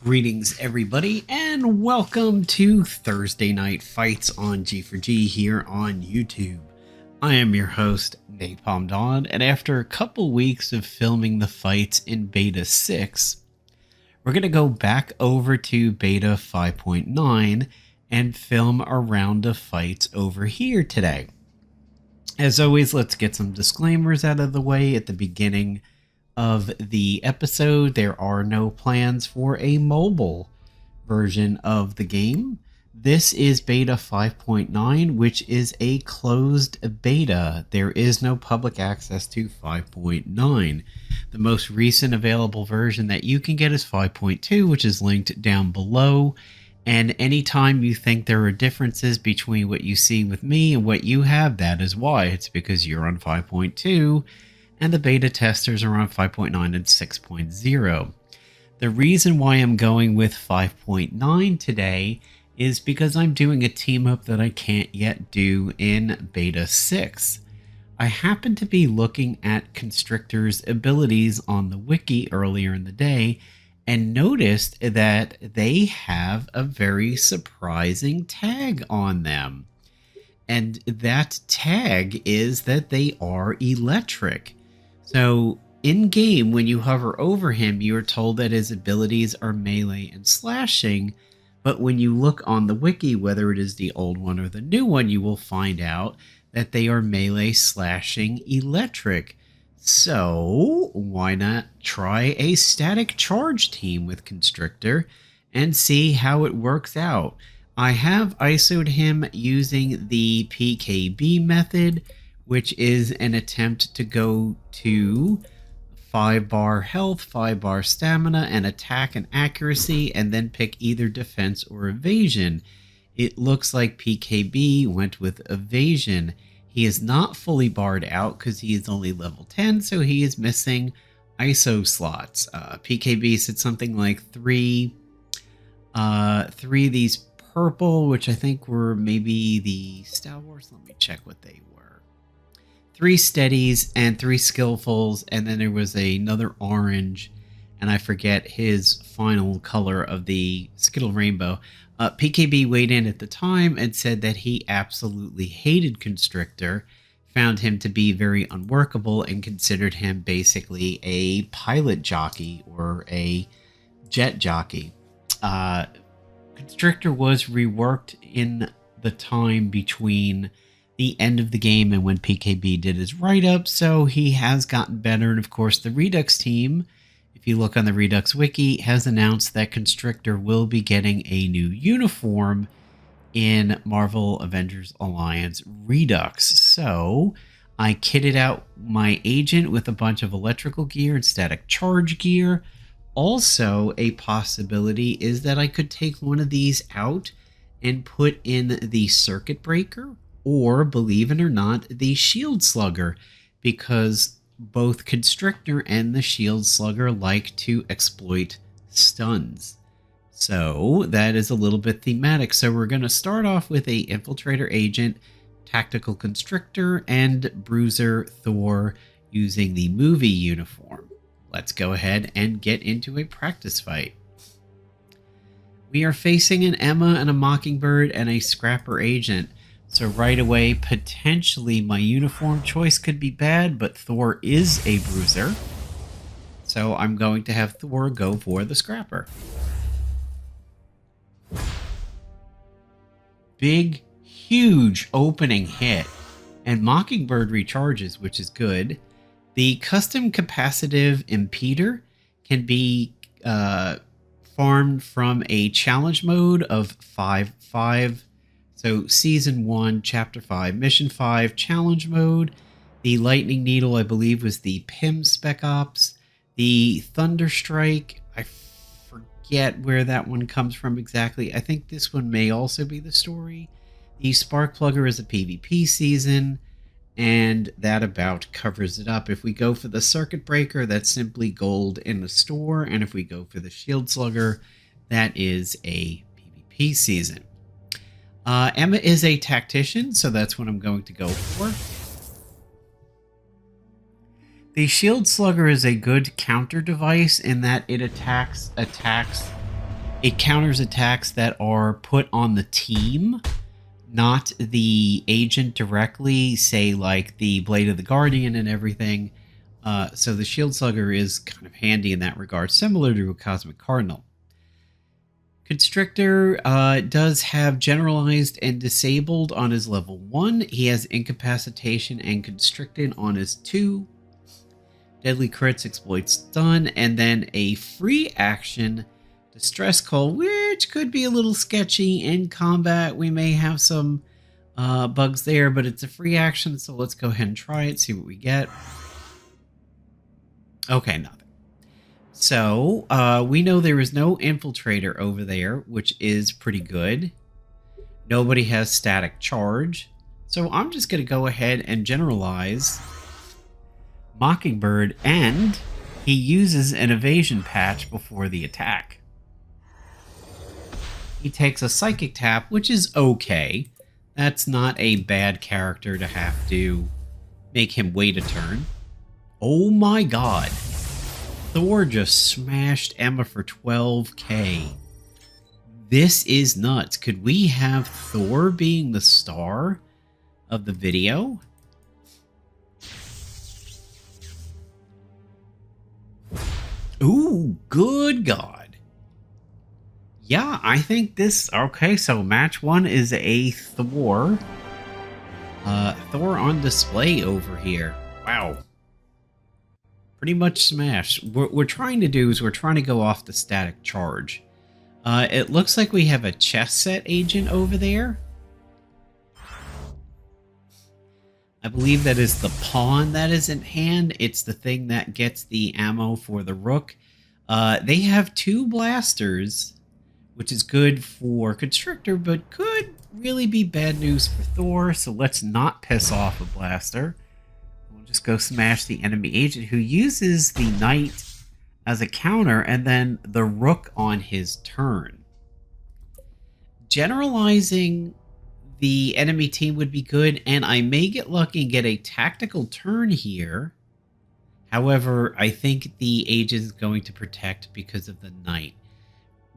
Greetings everybody and welcome to Thursday Night Fights on G4G here on YouTube. I am your host Napalm Dawn, and after a couple weeks of filming the fights in Beta 6, we're going to go back over to Beta 5.9 and film a round of fights over here today. As always, let's get some disclaimers out of the way at the beginning of the episode. There are no plans for a mobile version of the game. This is Beta 5.9, which is a closed beta. There is no public access to 5.9. The most recent available version that you can get is 5.2, which is linked down below. And anytime you think there are differences between what you see with me and what you have, that is why. It's because you're on 5.2 and the beta testers are on 5.9 and 6.0. The reason why I'm going with 5.9 today is because I'm doing a team up that I can't yet do in Beta 6. I happened to be looking at Constrictor's abilities on the wiki earlier in the day and noticed that they have a very surprising tag on them. And that tag is that they are electric. So in-game, when you hover over him, you are told that his abilities are melee and slashing, but when you look on the wiki, whether it is the old one or the new one, you will find out that they are melee slashing electric. So why not try a static charge team with Constrictor and see how it works out? I have ISO'd him using the PKB method, which is an attempt to go to 5-bar health, 5-bar stamina, and attack and accuracy, and then pick either defense or evasion. It looks like PKB went with evasion. He is not fully barred out because he is only level 10, so he is missing ISO slots. PKB said something like three of these purple, which I think were maybe the Star Wars. Let me check what they were. 3 steadies and 3 skillfuls, and then there was another orange, and I forget his final color of the Skittle Rainbow. PKB weighed in at the time and said that he absolutely hated Constrictor, found him to be very unworkable, and considered him basically a pilot jockey or a jet jockey. Constrictor was reworked in the time between the end of the game and when PKB did his write-up, so he has gotten better. And of course, the Redux team, if you look on the Redux wiki, has announced that Constrictor will be getting a new uniform in Marvel Avengers Alliance Redux. So I kitted out my agent with a bunch of electrical gear and static charge gear. Also, a possibility is that I could take one of these out and put in the circuit breaker, or, believe it or not, the SHIELD Slugger, because both Constrictor and the SHIELD Slugger like to exploit stuns. So that is a little bit thematic. So we're going to start off with a Infiltrator Agent, Tactical Constrictor, and Bruiser Thor using the movie uniform. Let's go ahead and get into a practice fight. We are facing an Emma and a Mockingbird and a Scrapper Agent. So right away, potentially my uniform choice could be bad, but Thor is a bruiser. So I'm going to have Thor go for the Scrapper. Big, huge opening hit. And Mockingbird recharges, which is good. The Custom Capacitive Impeder can be farmed from a challenge mode of 5-5. So Season 1, Chapter 5, Mission 5, Challenge Mode. The Lightning Needle, I believe, was the Pym Spec Ops. The Thunder Strike, I forget where that one comes from exactly. I think this one may also be the story. The Sparkplugger is a PvP season, and that about covers it up. If we go for the Circuit Breaker, that's simply gold in the store, and if we go for the SHIELD Slugger, that is a PvP season. Emma is a tactician, so that's what I'm going to go for. The SHIELD Slugger is a good counter device in that it attacks It counters attacks that are put on the team, not the agent directly, say like the Blade of the Guardian and everything. So the Shield Slugger is kind of handy in that regard, similar to a Cosmic Cardinal. Constrictor does have generalized and disabled on his level 1. He has incapacitation and constricted on his 2. Deadly crits, exploits, stun, and then a free action, Distress Call, which could be a little sketchy in combat. We may have some bugs there, but it's a free action, so let's go ahead and try it, see what we get. Okay, nothing. So, we know there is no Infiltrator over there, which is pretty good. Nobody has Static Charge. So I'm just going to go ahead and generalize Mockingbird, and he uses an evasion patch before the attack. He takes a Psychic Tap, which is okay. That's not a bad character to have to make him wait a turn. Oh my god. Thor just smashed Emma for 12k. This is nuts. Could we have Thor being the star of the video? Ooh, good god. Yeah, I think this... Okay, so match 1 is a Thor. Thor on display over here. Wow. Pretty much smashed. What we're trying to do is we're trying to go off the Static Charge. It looks like we have a chess set agent over there. I believe that is the pawn that is in hand. It's the thing that gets the ammo for the rook. They have 2 blasters, which is good for Constrictor, but could really be bad news for Thor, so let's not piss off a blaster. We'll just go smash the enemy agent, who uses the knight as a counter and then the rook on his turn. Generalizing the enemy team would be good, and I may get lucky and get a tactical turn here. However, I think the agent is going to protect because of the knight.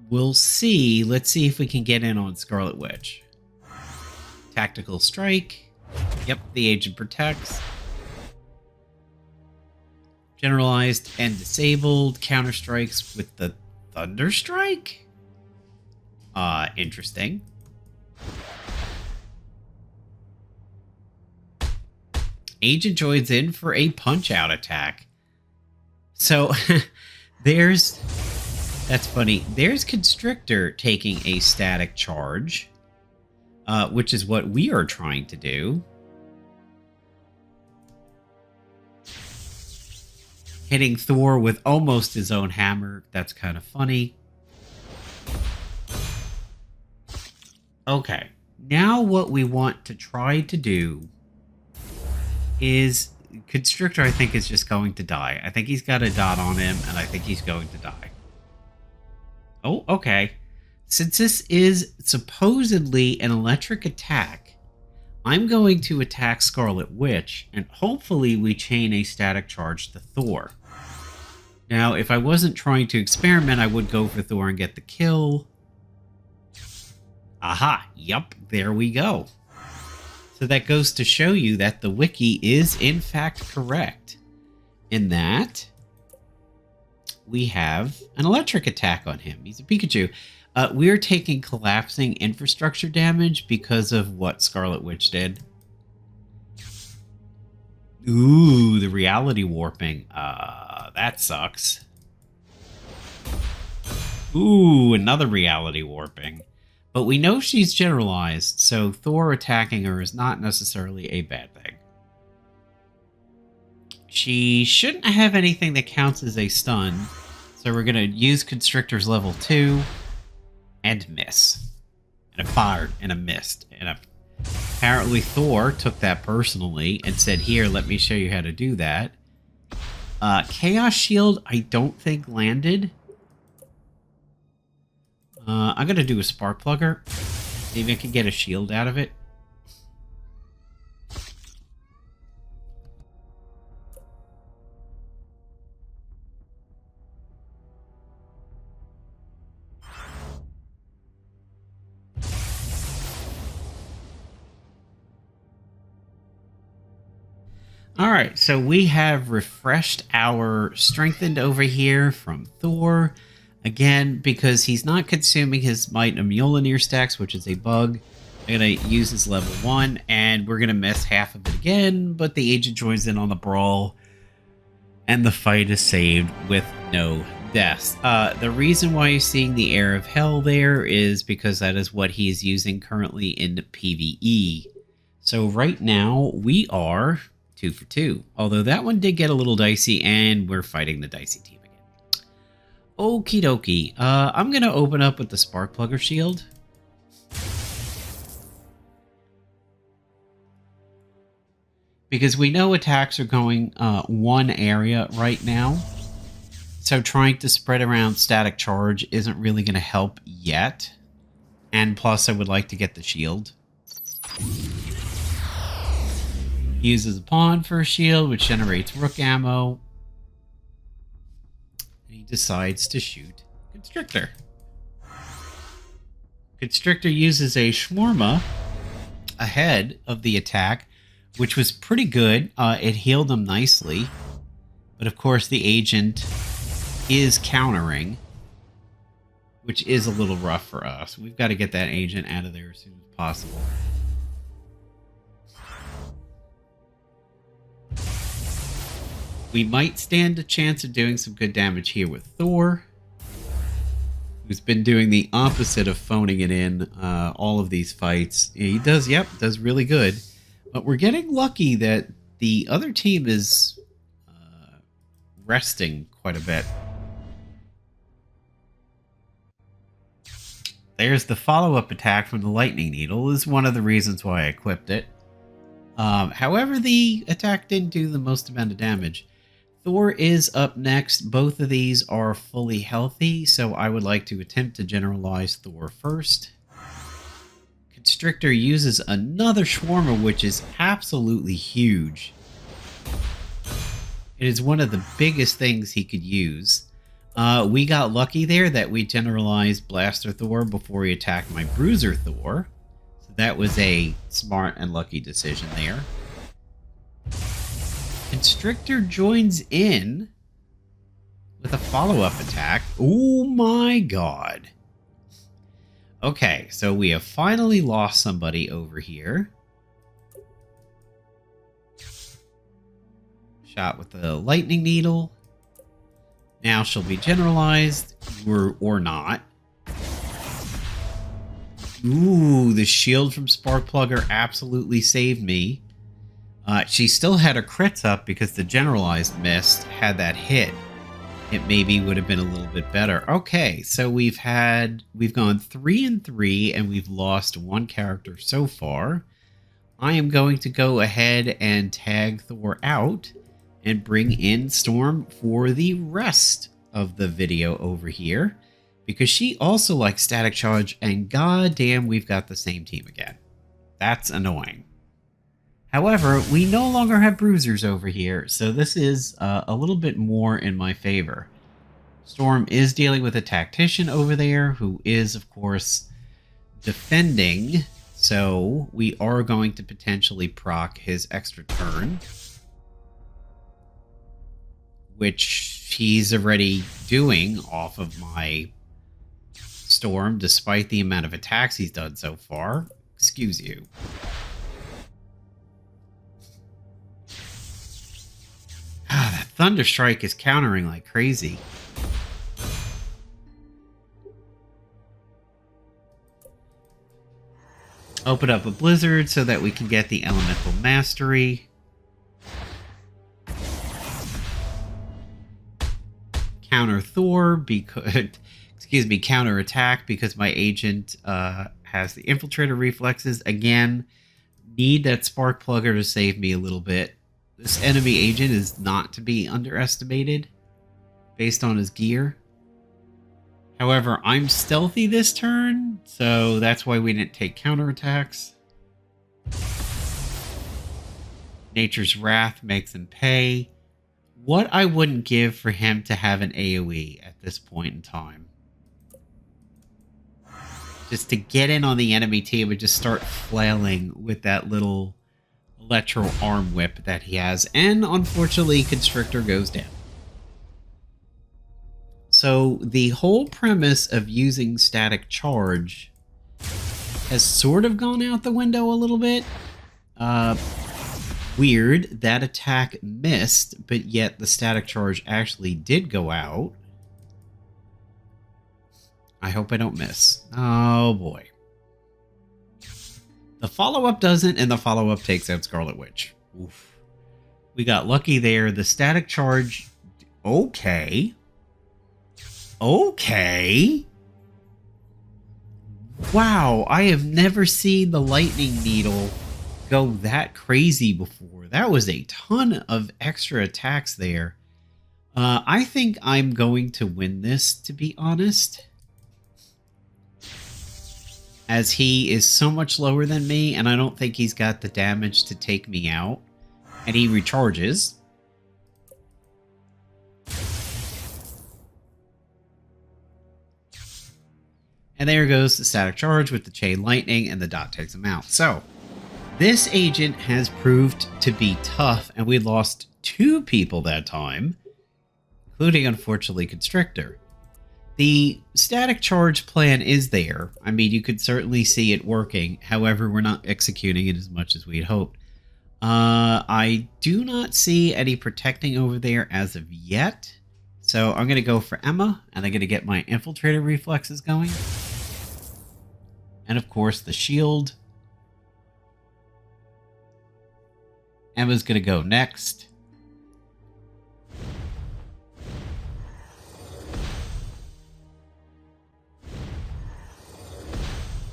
We'll see. Let's see if we can get in on Scarlet Witch. Tactical strike. Yep, the agent protects. Generalized and disabled. Counter strikes with the Thunder Strike? Interesting. Agent joins in for a punch-out attack. So, that's funny. There's Constrictor taking a static charge, which is what we are trying to do. Hitting Thor with almost his own hammer. That's kind of funny. Okay. Now what we want to try to do is... Constrictor, I think, is just going to die. I think he's got a dot on him, and I think he's going to die. Oh, okay. Since this is supposedly an electric attack, I'm going to attack Scarlet Witch, and hopefully we chain a static charge to Thor. Now, if I wasn't trying to experiment, I would go for Thor and get the kill. Aha, yup, there we go. So that goes to show you that the wiki is in fact correct, in that we have an electric attack on him. He's a Pikachu. We're taking collapsing infrastructure damage because of what Scarlet Witch did. Ooh, the reality warping. That sucks. Ooh, another reality warping. But we know she's generalized, so Thor attacking her is not necessarily a bad thing. She shouldn't have anything that counts as a stun, so we're going to use Constrictor's level 2 and miss. And a fired and a missed. And apparently Thor took that personally and said, here, let me show you how to do that. Chaos Shield, I don't think landed. I'm going to do a Sparkplugger. Maybe I can get a shield out of it. All right, so we have refreshed our strengthened over here from Thor. Again, because he's not consuming his Might and Mjolnir stacks, which is a bug, I'm going to use his level 1, and we're going to miss half of it again, but the agent joins in on the brawl, and the fight is saved with no deaths. The reason why you're seeing the Air of Hell there is because that is what he is using currently in PvE. So right now, we are 2 for 2. Although that one did get a little dicey, and we're fighting the dicey team again. Okie dokie. I'm going to open up with the Sparkplugger shield. Because we know attacks are going one area right now. So trying to spread around static charge isn't really going to help yet. And plus, I would like to get the shield. Uses a pawn for a shield, which generates rook ammo. And he decides to shoot Constrictor. Constrictor uses a shawarma ahead of the attack, which was pretty good. It healed him nicely. But of course, the agent is countering, which is a little rough for us. We've got to get that agent out of there as soon as possible. We might stand a chance of doing some good damage here with Thor, who's been doing the opposite of phoning it in all of these fights. He does, does really good. But we're getting lucky that the other team is resting quite a bit. There's the follow-up attack from the Lightning Needle. Is one of the reasons why I equipped it. However, the attack didn't do the most amount of damage. Thor is up next. Both of these are fully healthy, so I would like to attempt to generalize Thor first. Constrictor uses another shawarma, which is absolutely huge. It is one of the biggest things he could use. We got lucky there that we generalized Blaster Thor before he attacked my Bruiser Thor. So that was a smart and lucky decision there. Constrictor joins in with a follow-up attack. Oh my god. Okay, so we have finally lost somebody over here. Shot with the Lightning Needle. Now she'll be generalized, or not. Ooh, the shield from Sparkplugger absolutely saved me. She still had her crits up because the generalized missed. Had that hit, it maybe would have been a little bit better. Okay, so we've gone 3 and 3, and we've lost one character so far. I am going to go ahead and tag Thor out and bring in Storm for the rest of the video over here, because she also likes static charge, and goddamn, we've got the same team again. That's annoying. However, we no longer have bruisers over here, so this is a little bit more in my favor. Storm is dealing with a tactician over there, who is, of course, defending, so we are going to potentially proc his extra turn, which he's already doing off of my Storm, despite the amount of attacks he's done so far. Excuse you. That Thunder Strike is countering like crazy. Open up a Blizzard so that we can get the Elemental Mastery. Counter Thor because, excuse me, counter attack because my agent has the Infiltrator reflexes. Again, need that Sparkplugger to save me a little bit. This enemy agent is not to be underestimated based on his gear. However, I'm stealthy this turn, so that's why we didn't take counterattacks. Nature's Wrath makes him pay. What I wouldn't give for him to have an AoE at this point in time. Just to get in on the enemy team and just start flailing with that little electro arm whip that he has, and unfortunately Constrictor goes down. So the whole premise of using static charge has sort of gone out the window a little bit. Weird, that attack missed, but yet the static charge actually did go out. I hope I don't miss. Oh boy. The follow-up doesn't, and the follow-up takes out Scarlet Witch. Oof. We got lucky there. The static charge... Okay. Okay. Wow, I have never seen the Lightning Needle go that crazy before. That was a ton of extra attacks there. I think I'm going to win this, to be honest. As he is so much lower than me, and I don't think he's got the damage to take me out. And he recharges. And there goes the static charge with the chain lightning, and the dot takes him out. So, this agent has proved to be tough, and we lost 2 people that time, including, unfortunately, Constrictor. The static charge plan is there. I mean, you could certainly see it working. However, we're not executing it as much as we'd hoped. I do not see any protecting over there as of yet. So I'm going to go for Emma, and I'm going to get my infiltrator reflexes going. And of course, the shield. Emma's going to go next.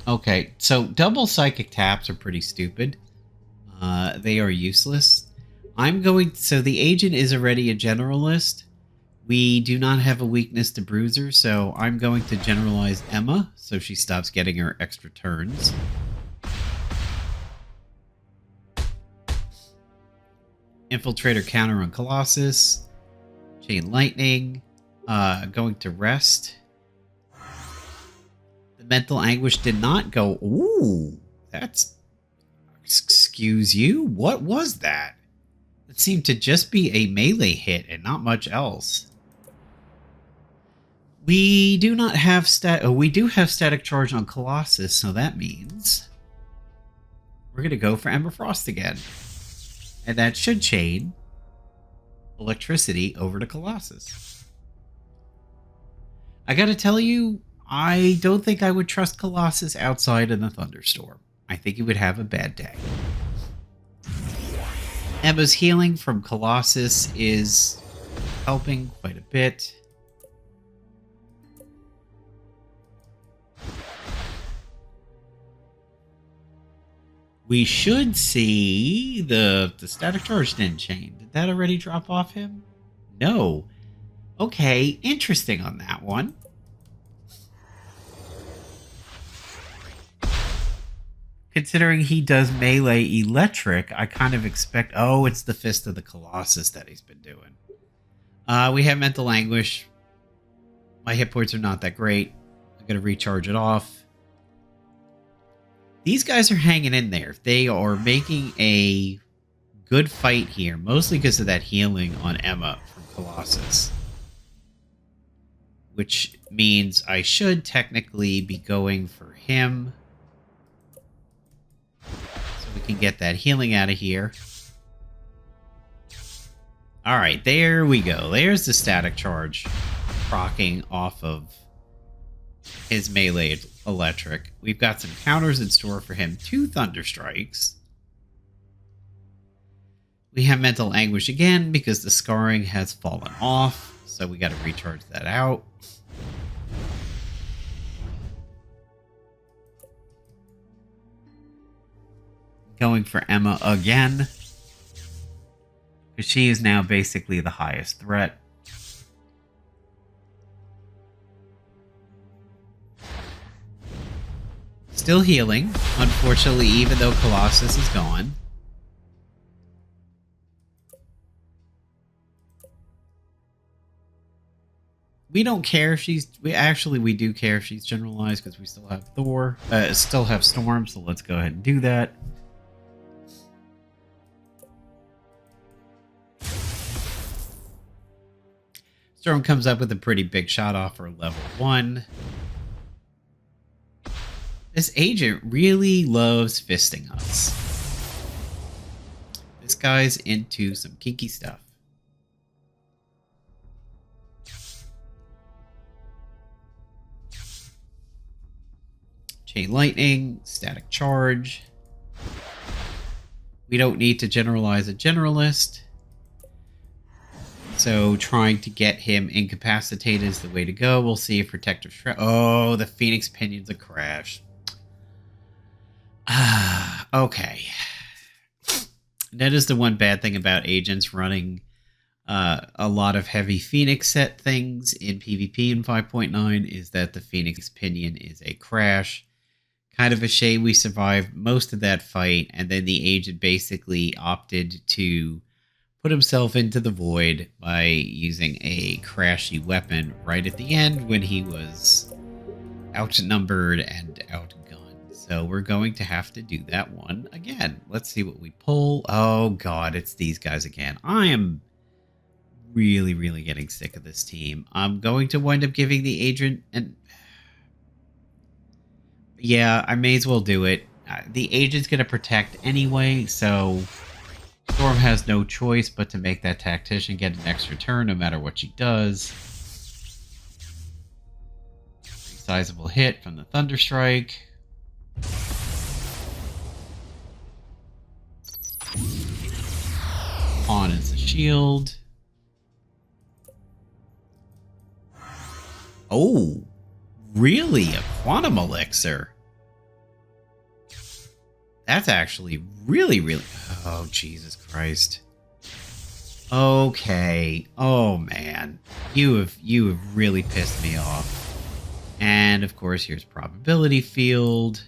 Okay, so double psychic taps are pretty stupid. They are useless. So the agent is already a generalist. We do not have a weakness to Bruiser, so I'm going to generalize Emma so she stops getting her extra turns. Infiltrator counter on Colossus. Chain lightning. Going to rest. The mental anguish did not go. Ooh, that's... Excuse you? What was that? It seemed to just be a melee hit and not much else. We do not have we do have static charge on Colossus, so that means we're going to go for Ember Frost again. And that should chain electricity over to Colossus. I gotta tell you, I don't think I would trust Colossus outside in the thunderstorm. I think he would have a bad day. Emma's healing from Colossus is helping quite a bit. We should see the static charge didn't chain. Did that already drop off him? No. Okay, interesting on that one. Considering he does melee electric, I kind of expect... Oh, it's the Fist of the Colossus that he's been doing. We have Mental Anguish. My hit points are not that great. I'm going to recharge it off. These guys are hanging in there. They are making a good fight here, mostly because of that healing on Emma from Colossus. Which means I should technically be going for him. So we can get that healing out of here. Alright, there we go. There's the static charge proccing off of his melee electric. We've got some counters in store for him. 2 Thunder Strikes. We have Mental Anguish again because the scarring has fallen off. So we got to recharge that out. Going for Emma again. Because she is now basically the highest threat. Still healing, unfortunately, even though Colossus is gone. We don't care if she's... we do care if she's generalized because we still have Thor. Still have Storm, so let's go ahead and do that. Storm comes up with a pretty big shot off for level 1. This agent really loves fisting us. This guy's into some kinky stuff. Chain lightning, static charge. We don't need to generalize a generalist. So trying to get him incapacitated is the way to go. We'll see if Protective Shroud... Oh, the Phoenix Pinion's a crash. Okay. That is the one bad thing about agents running a lot of heavy Phoenix set things in PvP in 5.9 is that the Phoenix Pinion is a crash. Kind of a shame we survived most of that fight, and then the agent basically opted to put himself into the void by using a crashy weapon right at the end when he was outnumbered and outgunned. So we're going to have to do that one again. Let's see what we pull. Oh god, it's these guys again. I am really, really getting sick of this team. I'm going to wind up giving the agent an... Yeah, I may as well do it. The agent's going to protect anyway, so Storm has no choice but to make that tactician get an extra turn no matter what she does. Sizable hit from the Thunderstrike. On is the shield. Oh, really? A quantum elixir? That's actually really, really... Oh, Jesus Christ. Okay. Oh, man. You have really pissed me off. And, of course, here's probability field.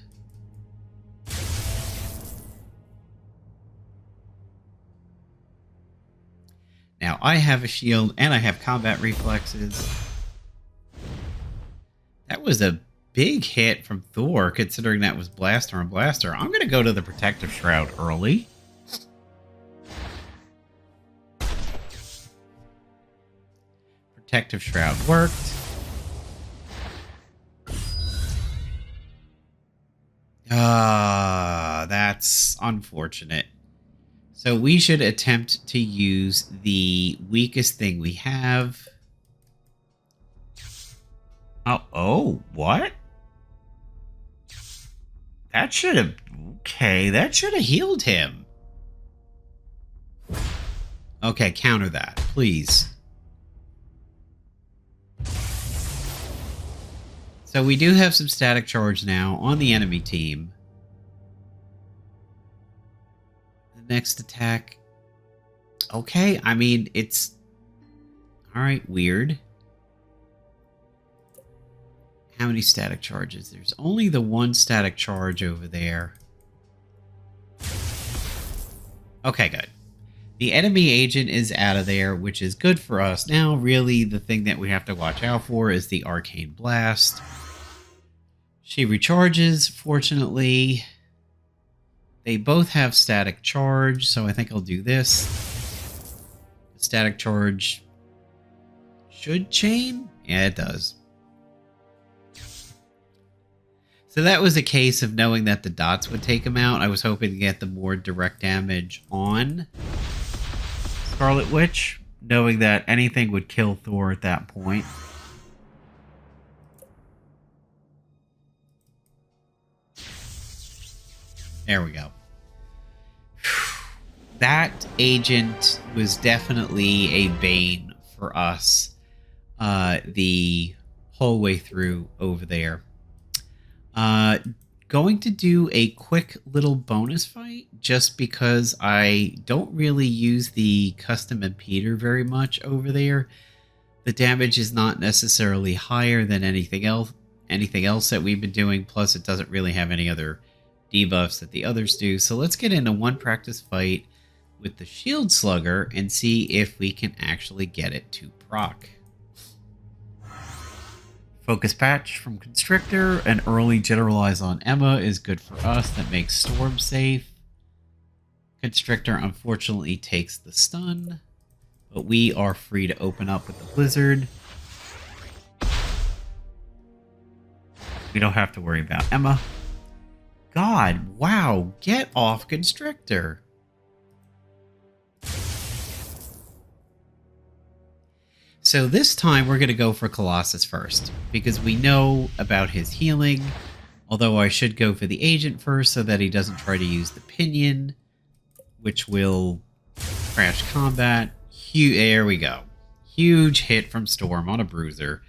Now, I have a shield, and I have combat reflexes. That was a big hit from Thor, considering that was Blaster on Blaster. I'm going to go to the Protective Shroud early. Protective Shroud worked. That's unfortunate. So we should attempt to use the weakest thing we have. Oh, what? That should have... Okay, that should have healed him. Okay, counter that, please. So we do have some static charge now on the enemy team. The next attack... Okay, I mean, it's... Alright, weird. How many static charges? There's only the one static charge over there. Okay, good. The enemy agent is out of there, which is good for us. Now, really, the thing that we have to watch out for is the Arcane Blast. She recharges, fortunately. They both have static charge, so I think I'll do this. The static charge should chain? Yeah, it does. So that was a case of knowing that the dots would take him out. I was hoping to get the more direct damage on Scarlet Witch, knowing that anything would kill Thor at that point. There we go. That agent was definitely a bane for us the whole way through over there. Going to do a quick little bonus fight just because I don't really use the Custom Impeder very much over there. The damage is not necessarily higher than anything else that we've been doing, plus it doesn't really have any other debuffs that the others do. So let's get into one practice fight with the SHIELD Slugger and see if we can actually get it to proc. Focus Patch from Constrictor, and early Generalize on Emma is good for us. That makes Storm safe. Constrictor unfortunately takes the stun. but we are free to open up with the Blizzard. We don't have to worry about Emma. God, wow, get off Constrictor. So this time we're going to go for Colossus first, because we know about his healing, although I should go for the agent first so that he doesn't try to use the pinion, which will crash combat. There we go. Huge hit from Storm on a bruiser.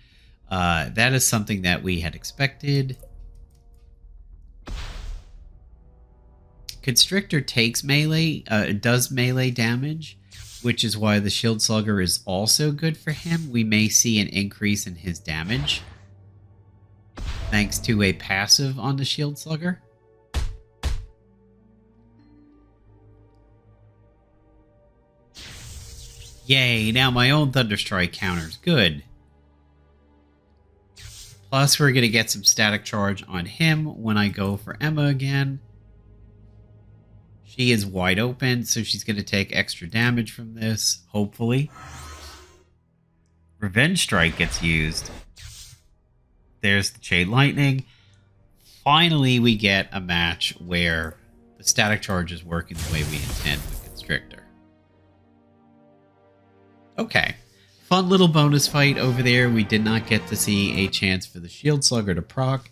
That is something that we had expected. Constrictor takes melee, does melee damage, which is why the Shield Slugger is also good for him. We may see an increase in his damage thanks to a passive on the Shield Slugger. Yay, now my own Thunderstrike counters. Good. Plus, we're going to get some static charge on him when I go for Emma again. She is wide open, so she's going to take extra damage from this, hopefully. Revenge Strike gets used. There's the Chain Lightning. Finally, we get a match where the static charge is working the way we intend with Constrictor. Okay. Fun little bonus fight over there. We did not get to see a chance for the Shield Slugger to proc.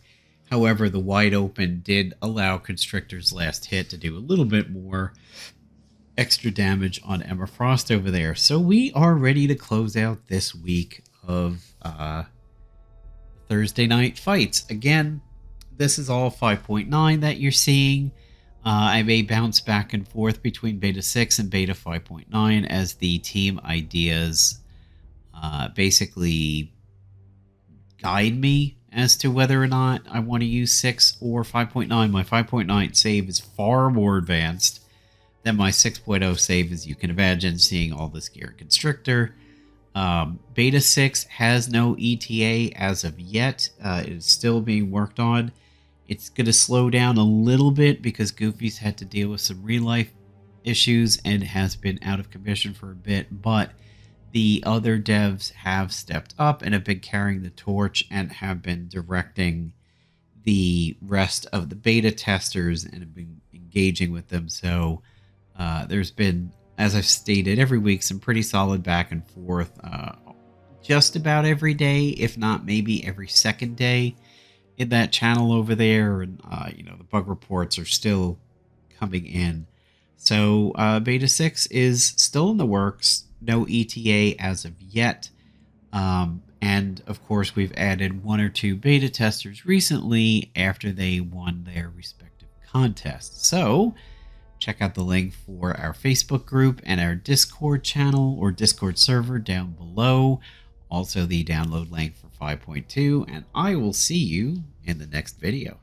However, the wide open did allow Constrictor's last hit to do a little bit more extra damage on Emma Frost over there. So we are ready to close out this week of Thursday night fights. Again, this is all 5.9 that you're seeing. I may bounce back and forth between Beta 6 and Beta 5.9 as the team ideas basically guide me as to whether or not I want to use 6 or 5.9. My 5.9 save is far more advanced than my 6.0 save, as you can imagine, seeing all this gear Constrictor. Beta 6 has no ETA as of yet. It is still being worked on. It's going to slow down a little bit because Goofy's had to deal with some real-life issues and has been out of commission for a bit, but the other devs have stepped up and have been carrying the torch and have been directing the rest of the beta testers and have been engaging with them. So there's been, as I've stated every week, some pretty solid back and forth just about every day, if not maybe every second day in that channel over there. And, the bug reports are still coming in. So Beta 6 is still in the works. No ETA as of yet. And of course, we've added 1 or 2 beta testers recently after they won their respective contests. So check out the link for our Facebook group and our Discord channel or Discord server down below. Also the download link for 5.2. And I will see you in the next video.